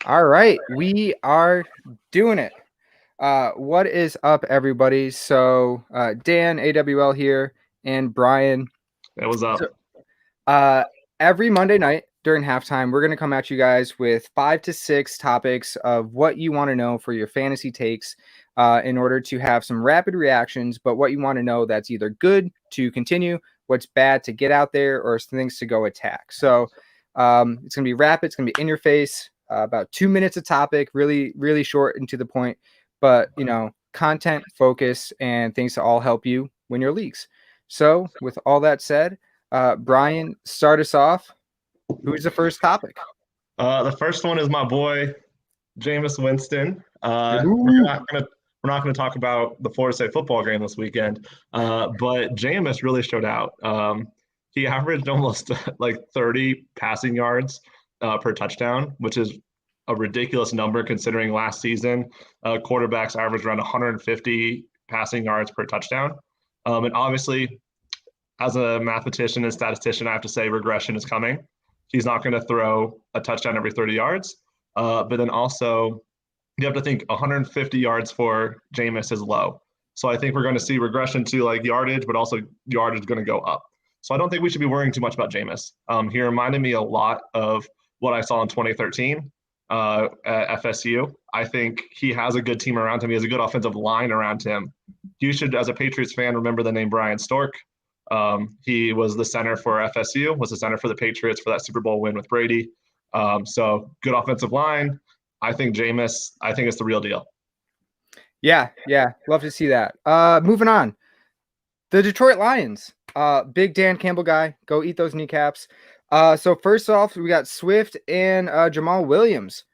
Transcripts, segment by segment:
All right, we are doing it. What is up, everybody? So, Dan, AWL here, and Brian. Hey, what's up? So, uh, every Monday night during halftime, we're going to come at you guys with 5 to 6 topics of what you want to know for your fantasy takes in order to have some rapid reactions, but what you want to know that's either good to continue, what's bad to get out there, or things to go attack. So, it's going to be rapid, it's going to be in your face. About 2 minutes a topic, really, really short and to the point, but content, focus, and things to all help you win your leagues. So, with all that said, Brian, start us off. Who's the first topic? The first one is my boy Jameis Winston. Ooh. We're not gonna talk about the Florida State football game this weekend, but Jameis really showed out. He averaged almost like 30 passing yards per touchdown, which is a ridiculous number considering last season quarterbacks averaged around 150 passing yards per touchdown. And obviously, as a mathematician and statistician, I have to say regression is coming. He's not going to throw a touchdown every 30 yards. But then also, you have to think 150 yards for Jameis is low. So I think we're going to see regression to like yardage, but also yardage is going to go up. So I don't think we should be worrying too much about Jameis. He reminded me a lot of what I saw in 2013 at FSU. I think he has a good team around him. He has a good offensive line around him. You should, as a Patriots fan, remember the name Brian Stork. He was the center for FSU, was the center for the Patriots for that Super Bowl win with Brady. So good offensive line. I think Jameis, I think it's the real deal. Yeah. Love to see that. Moving on. The Detroit Lions. Big Dan Campbell guy. Go eat those kneecaps. So first off, we got Swift and Jamal Williams.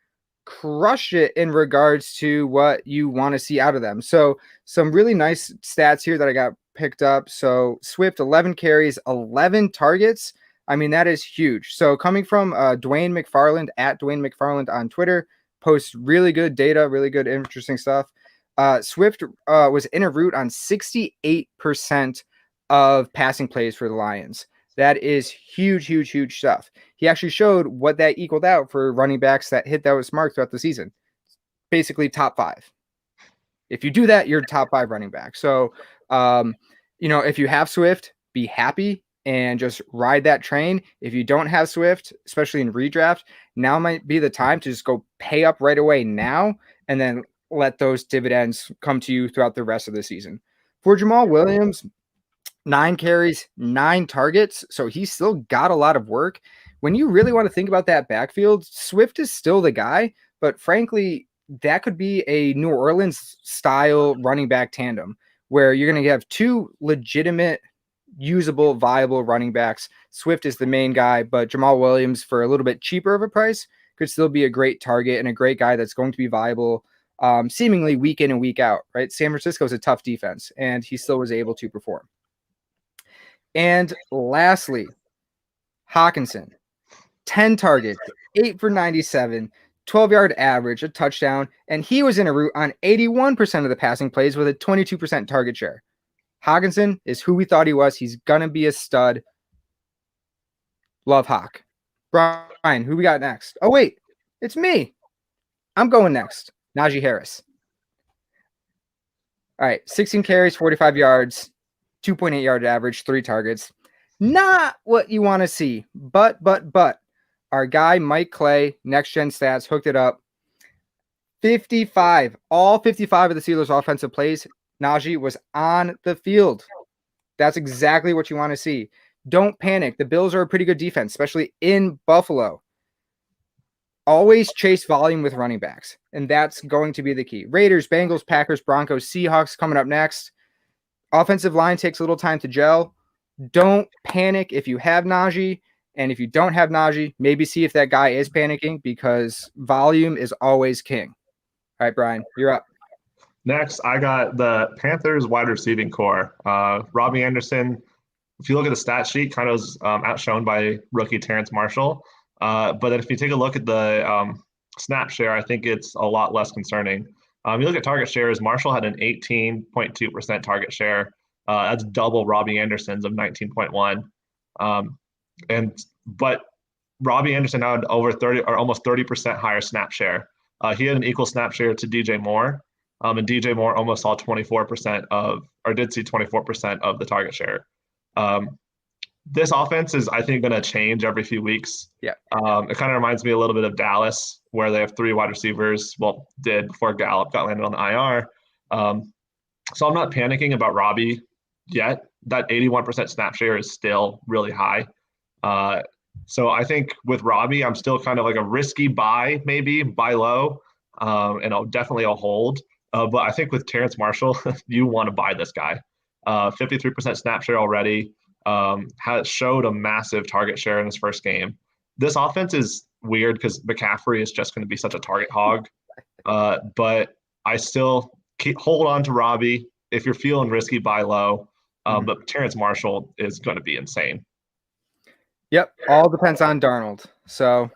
Crush it in regards to what you want to see out of them. So some really nice stats here that I got picked up. So Swift, 11 carries, 11 targets. I mean, that is huge. So coming from Dwayne McFarland at Dwayne McFarland on Twitter, posts really good data, really good, interesting stuff. Swift was in a route on 68% of passing plays for the Lions. That is huge stuff. He actually showed what that equaled out for running backs that hit those marks throughout the season. Basically top 5. If you do that, you're top 5 running back. So, if you have Swift, be happy and just ride that train. If you don't have Swift, especially in redraft, now might be the time to just go pay up right away now and then let those dividends come to you throughout the rest of the season. For Jamal Williams, 9 carries, 9 targets. So he's still got a lot of work. When you really want to think about that backfield, Swift is still the guy, but frankly, that could be a New Orleans style running back tandem where you're going to have 2 legitimate, usable, viable running backs. Swift is the main guy, but Jamal Williams, for a little bit cheaper of a price, could still be a great target and a great guy that's going to be viable seemingly week in and week out, right? San Francisco is a tough defense, and he still was able to perform. And lastly, Hockenson, 10 targets, 8 for 97, 12-yard average, a touchdown, and he was in a route on 81% of the passing plays with a 22% target share. Hockenson is who we thought he was. He's going to be a stud. Love Hawk. Brian, who we got next? Oh, wait, it's me. I'm going next. Naji Harris. All right, 16 carries, 45 yards, 2.8 yard average, 3 targets. Not what you want to see, but our guy Mike Clay, Next Gen Stats, hooked it up. 55, all 55 of the Steelers' offensive plays, Naji was on the field. That's exactly what you want to see. Don't panic. The Bills are a pretty good defense, especially in Buffalo. Always chase volume with running backs, and that's going to be the key. Raiders, Bengals, Packers, Broncos, Seahawks coming up next. Offensive line takes a little time to gel. Don't panic if you have Naji, and if you don't have Naji, maybe see if that guy is panicking because volume is always king. All right, Brian, you're up. Next, I got the Panthers wide receiving core. Robbie Anderson, if you look at the stat sheet, kind of was outshone by rookie Terrence Marshall. But then if you take a look at the snap share, I think it's a lot less concerning. You look at target shares, Marshall had an 18.2% target share. That's double Robbie Anderson's of 19.1. But Robbie Anderson had over 30 or almost 30% higher snap share. He had an equal snap share to DJ Moore. And DJ Moore almost saw 24% did see 24% of the target share. This offense is, I think, going to change every few weeks. Yeah. It kind of reminds me a little bit of Dallas, where they have 3 wide receivers. Well, did before Gallup got landed on the IR. So I'm not panicking about Robbie yet. That 81% snap share is still really high. So I think with Robbie, I'm still kind of like a risky buy, maybe buy low, and I'll definitely a hold. But I think with Terrace Marshall, you want to buy this guy. 53% snap share already. Has showed a massive target share in his first game. This offense is weird because McCaffrey is just going to be such a target hog. But I still hold on to Robbie. If you're feeling risky, buy low. But Terrace Marshall is going to be insane. Yep. All depends on Darnold. So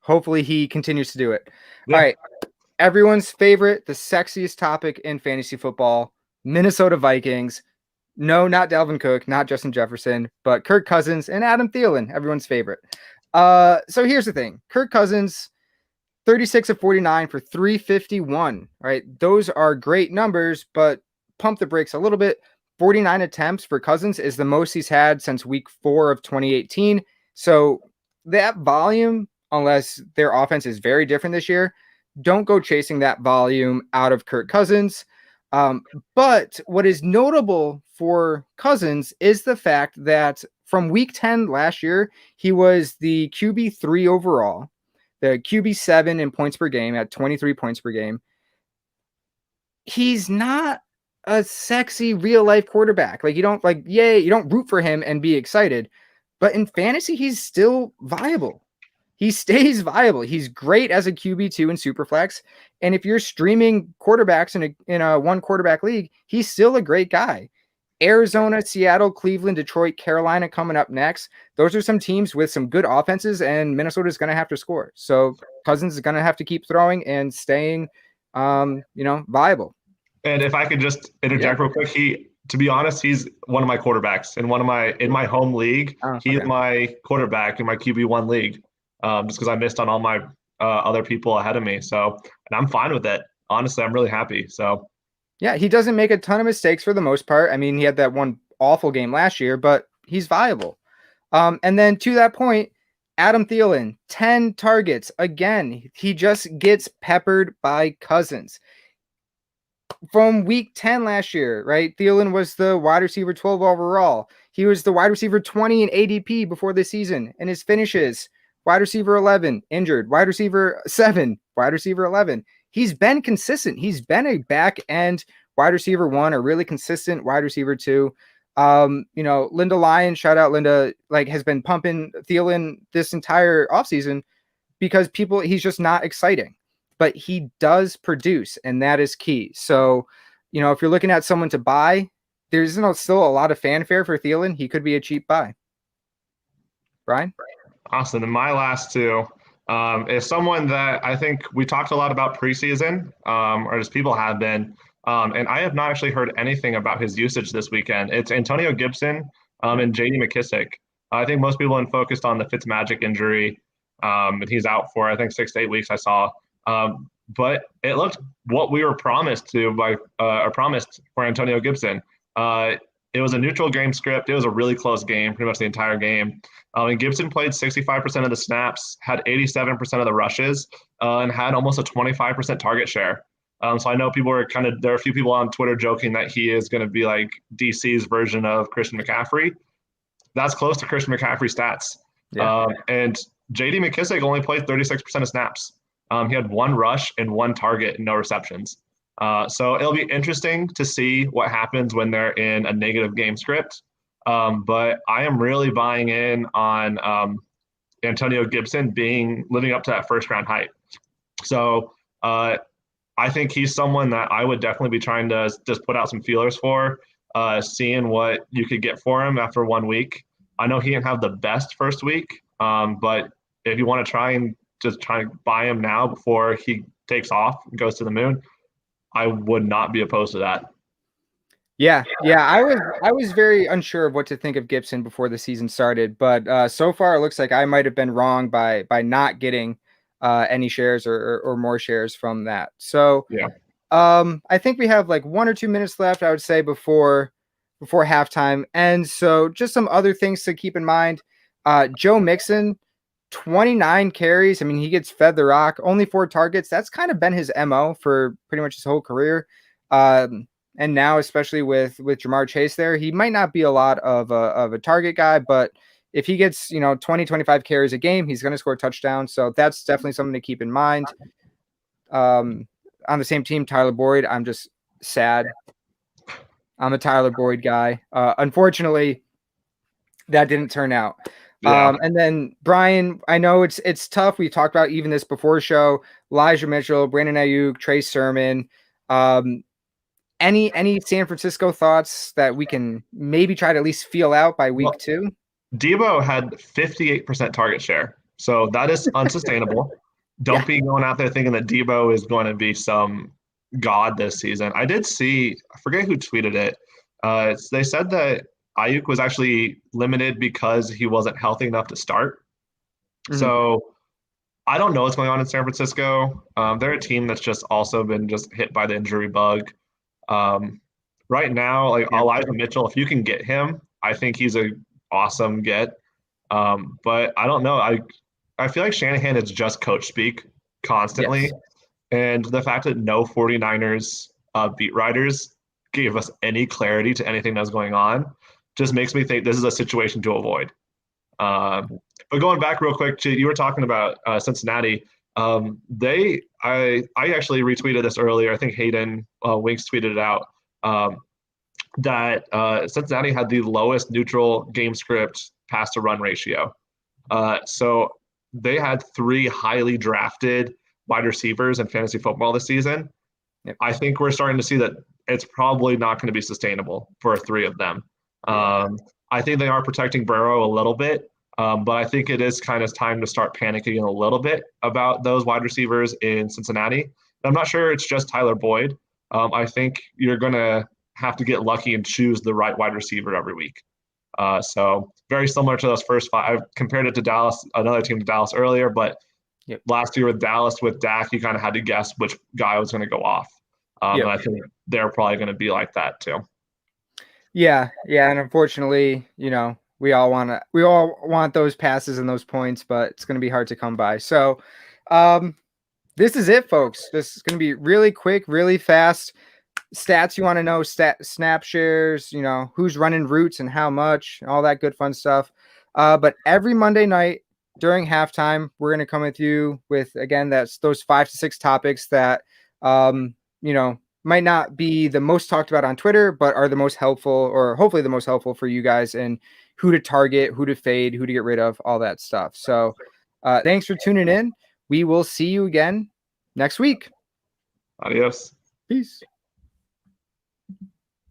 hopefully he continues to do it. Yeah. All right. Everyone's favorite, the sexiest topic in fantasy football, Minnesota Vikings. No, not Dalvin Cook, not Justin Jefferson, but Kirk Cousins and Adam Thielen, everyone's favorite. So here's the thing. Kirk Cousins, 36 of 49 for 351, right? Those are great numbers, but pump the brakes a little bit. 49 attempts for Cousins is the most he's had since week 4 of 2018. So that volume, unless their offense is very different this year, don't go chasing that volume out of Kirk Cousins. But what is notable for Cousins is the fact that from week 10 last year, he was the QB3 overall, the QB7 in points per game at 23 points per game. He's not a sexy real life quarterback. Like you don't you don't root for him and be excited, but in fantasy, he's still viable. He stays viable. He's great as a QB2 in Superflex. And if you're streaming quarterbacks in a one quarterback league, he's still a great guy. Arizona, Seattle, Cleveland, Detroit, Carolina coming up next. Those are some teams with some good offenses, and Minnesota's going to have to score. So Cousins is going to have to keep throwing and staying, viable. And if I could just interject real quick, to be honest, he's one of my quarterbacks in my home league. He's my quarterback in my QB1 league. Just because I missed on all my other people ahead of me. So, and I'm fine with it. Honestly, I'm really happy. So, yeah, he doesn't make a ton of mistakes for the most part. I mean, he had that one awful game last year, but he's viable. And then to that point, Adam Thielen, 10 targets. Again, he just gets peppered by Cousins. From week 10 last year, right? Thielen was the wide receiver 12 overall. He was the wide receiver 20 in ADP before the season. And his finishes, wide receiver 11, injured. Wide receiver 7, wide receiver 11. He's been consistent. He's been a back end wide receiver 1, a really consistent wide receiver 2. Linda Lyon, shout out Linda, has been pumping Thielen this entire offseason because he's just not exciting. But he does produce, and that is key. So, if you're looking at someone to buy, there's still a lot of fanfare for Thielen. He could be a cheap buy. Brian? Awesome. And my last two is someone that I think we talked a lot about preseason, or as people have been, and I have not actually heard anything about his usage this weekend. It's Antonio Gibson and J.D. McKissic. I think most people have been focused on the Fitzmagic injury, and he's out for, I think, 6 to 8 weeks I saw. But it looked what we were promised for Antonio Gibson. It was a neutral game script. It was a really close game, pretty much the entire game. And Gibson played 65% of the snaps, had 87% of the rushes, and had almost a 25% target share. So I know there are a few people on Twitter joking that he is going to be like DC's version of Christian McCaffrey. That's close to Christian McCaffrey stats. Yeah. And J.D. McKissic only played 36% of snaps. He had 1 rush and 1 target and no receptions. So it'll be interesting to see what happens when they're in a negative game script. But I am really buying in on Antonio Gibson living up to that first round hype. So I think he's someone that I would definitely be trying to just put out some feelers for, seeing what you could get for him after 1 week. I know he didn't have the best first week, but if you want to try and buy him now before he takes off and goes to the moon, I would not be opposed to that. Yeah. I was very unsure of what to think of Gibson before the season started, but so far it looks like I might have been wrong by not getting any shares or more shares from that. So Yeah. I think we have like 1 or 2 minutes left, I would say, before halftime. And so just some other things to keep in mind. Joe Mixon, 29 carries. I mean, he gets fed the rock, only 4 targets. That's kind of been his MO for pretty much his whole career. And now, especially with Jamar Chase there, he might not be a lot of a target guy, but if he gets, 20, 25 carries a game, he's going to score a touchdown. So that's definitely something to keep in mind. On the same team, Tyler Boyd, I'm just sad. I'm a Tyler Boyd guy. Unfortunately, that didn't turn out. Yeah. And then Brian, I know it's tough. We talked about even this before the show. Elijah Mitchell, Brandon Ayuk, Trey Sermon. Any San Francisco thoughts that we can maybe try to at least feel out by week 2? Debo had 58% target share, so that is unsustainable. Don't be going out there thinking that Debo is going to be some god this season. I did see, I forget who tweeted it. They said that Ayuk was actually limited because he wasn't healthy enough to start. Mm-hmm. So I don't know what's going on in San Francisco. They're a team that's just also been just hit by the injury bug. Right now, like Elijah Mitchell, if you can get him, I think he's an awesome get. But I don't know. I feel like Shanahan is just coach speak constantly. Yes. And the fact that no 49ers beat writers gave us any clarity to anything that's going on just makes me think this is a situation to avoid. But going back real quick, you were talking about Cincinnati. I actually retweeted this earlier. I think Hayden Winks tweeted it out that Cincinnati had the lowest neutral game script pass to run ratio. So they had 3 highly drafted wide receivers in fantasy football this season. Yep. I think we're starting to see that it's probably not going to be sustainable for 3 of them. I think they are protecting Burrow a little bit. But I think it is kind of time to start panicking a little bit about those wide receivers in Cincinnati. And I'm not sure it's just Tyler Boyd. I think you're going to have to get lucky and choose the right wide receiver every week. So very similar to those first 5. I've compared it to Dallas, another team to Dallas earlier, but last year with Dallas, with Dak, you kind of had to guess which guy was going to go off. And I think they're probably going to be like that too. Yeah. And unfortunately, we all want those passes and those points, but it's going to be hard to come by. So this is it, folks. This is going to be really quick, really fast. Stats you want to know, snap shares, who's running routes and how much, all that good fun stuff. But every Monday night during halftime, we're going to come with you with, again, that's those 5 to 6 topics that, might not be the most talked about on Twitter, but are the most helpful, or hopefully the most helpful for you guys, and who to target, who to fade, who to get rid of, all that stuff. So thanks for tuning in. We will see you again next week. Adios. Peace.